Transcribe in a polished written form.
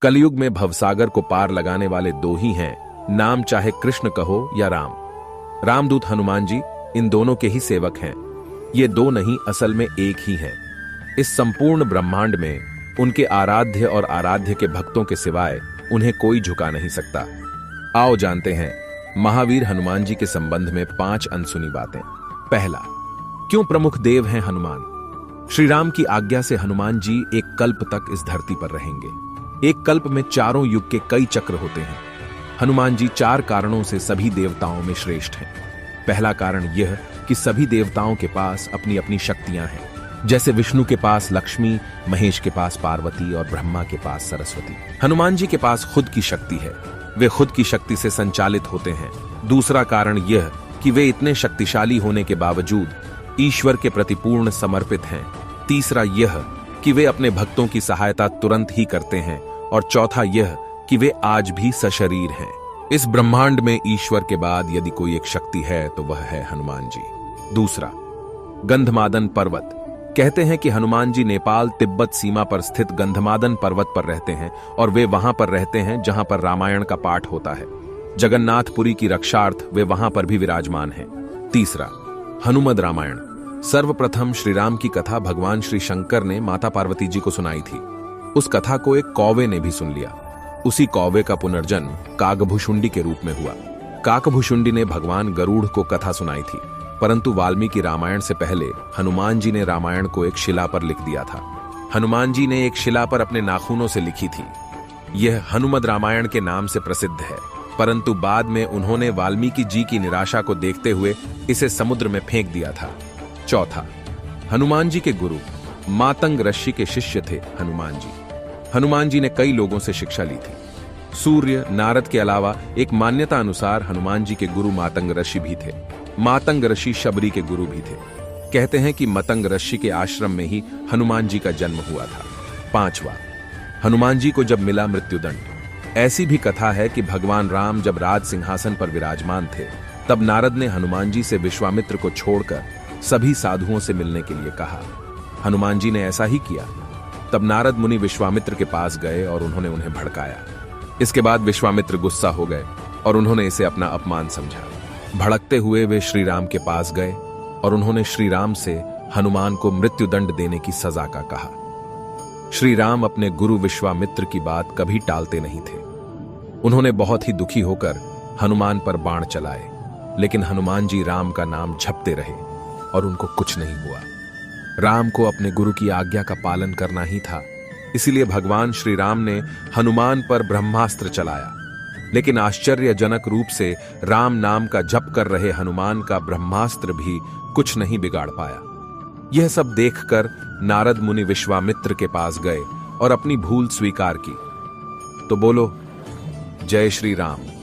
कलयुग में भवसागर को पार लगाने वाले दो ही हैं, नाम चाहे कृष्ण कहो या राम। रामदूत हनुमान जी इन दोनों के ही सेवक हैं। ये दो नहीं, असल में एक ही हैं। इस संपूर्ण ब्रह्मांड में उनके आराध्य और आराध्य के भक्तों के सिवाय उन्हें कोई झुका नहीं सकता। आओ जानते हैं महावीर हनुमान जी के संबंध में 5 अनसुनी बातें। पहला, क्यों प्रमुख देव हैं हनुमान? श्री राम की आज्ञा से हनुमान जी एक कल्प तक इस धरती पर रहेंगे। एक कल्प में चारों युग के कई चक्र होते हैं। हनुमान जी 4 कारणों से सभी देवताओं में श्रेष्ठ हैं। पहला कारण यह कि सभी देवताओं के पास अपनी अपनी शक्तियां हैं। जैसे विष्णु के पास लक्ष्मी, महेश के पास पार्वती और ब्रह्मा के पास सरस्वती। हनुमान जी के पास खुद की शक्ति है, वे खुद की शक्ति से संचालित होते हैं। दूसरा कारण यह कि वे इतने शक्तिशाली होने के बावजूद ईश्वर के प्रति पूर्ण समर्पित हैं। तीसरा यह कि वे अपने भक्तों की सहायता तुरंत ही करते हैं। और चौथा यह कि वे आज भी सशरीर हैं। इस ब्रह्मांड में ईश्वर के बाद यदि कोई एक शक्ति है तो वह है हनुमान जी। दूसरा, गंधमादन पर्वत। कहते हैं कि हनुमान जी नेपाल तिब्बत सीमा पर स्थित गंधमादन पर्वत पर रहते हैं और वे वहां पर रहते हैं जहां पर रामायण का पाठ होता है। जगन्नाथपुरी की रक्षार्थ वे वहां पर भी विराजमान हैं। तीसरा, हनुमद रामायण। सर्वप्रथम श्री राम की कथा भगवान श्री शंकर ने माता पार्वती जी को सुनाई थी। उस कथा को एक कौवे ने भी सुन लिया। उसी कौवे का पुनर्जन्म काकभुशुंडी के रूप में हुआ। काकभुशुंडी ने भगवान गरुड़ को कथा सुनाई थी, परंतु वाल्मीकि रामायण से पहले हनुमान जी ने रामायण को एक शिला पर लिख दिया था। हनुमान जी ने एक शिला पर अपने नाखूनों से लिखी थी। यह हनुमद रामायण के नाम से प्रसिद्ध है, परंतु बाद में उन्होंने वाल्मीकि जी की निराशा को देखते हुए इसे समुद्र में फेंक दिया था। चौथा, हनुमान जी के गुरु मातंग ऋषि के शिष्य थे हनुमान जी। हनुमान जी ने कई लोगों से शिक्षा ली थी। सूर्य, नारद के अलावा एक मान्यता अनुसार हनुमान जी के गुरु मातंग ऋषि भी थे। मातंग ऋषि शबरी के गुरु भी थे। कहते हैं कि मतंग ऋषि के आश्रम में ही हनुमान जी का जन्म हुआ था। पांचवा, हनुमान जी को जब मिला मृत्युदंड। ऐसी भी कथा है कि भगवान राम जब राज सिंहासन पर विराजमान थे, तब नारद ने हनुमान जी से विश्वामित्र को छोड़कर सभी साधुओं से मिलने के लिए कहा। हनुमान जी ने ऐसा ही किया। तब नारद मुनि विश्वामित्र के पास गए और उन्होंने उन्हें भड़काया। इसके बाद विश्वामित्र गुस्सा हो गए और उन्होंने इसे अपना अपमान समझा। भड़कते हुए वे श्री राम के पास गए और उन्होंने श्री राम से हनुमान को मृत्युदंड देने की सजा का कहा। श्री राम अपने गुरु विश्वामित्र की बात कभी टालते नहीं थे। उन्होंने बहुत ही दुखी होकर हनुमान पर बाण चलाए, लेकिन हनुमान जी राम का नाम जपते रहे और उनको कुछ नहीं हुआ। राम को अपने गुरु की आज्ञा का पालन करना ही था, इसीलिए भगवान श्री राम ने हनुमान पर ब्रह्मास्त्र चलाया। लेकिन आश्चर्यजनक रूप से राम नाम का जप कर रहे हनुमान का ब्रह्मास्त्र भी कुछ नहीं बिगाड़ पाया। यह सब देखकर नारद मुनि विश्वामित्र के पास गए और अपनी भूल स्वीकार की। तो बोलो जय श्री राम।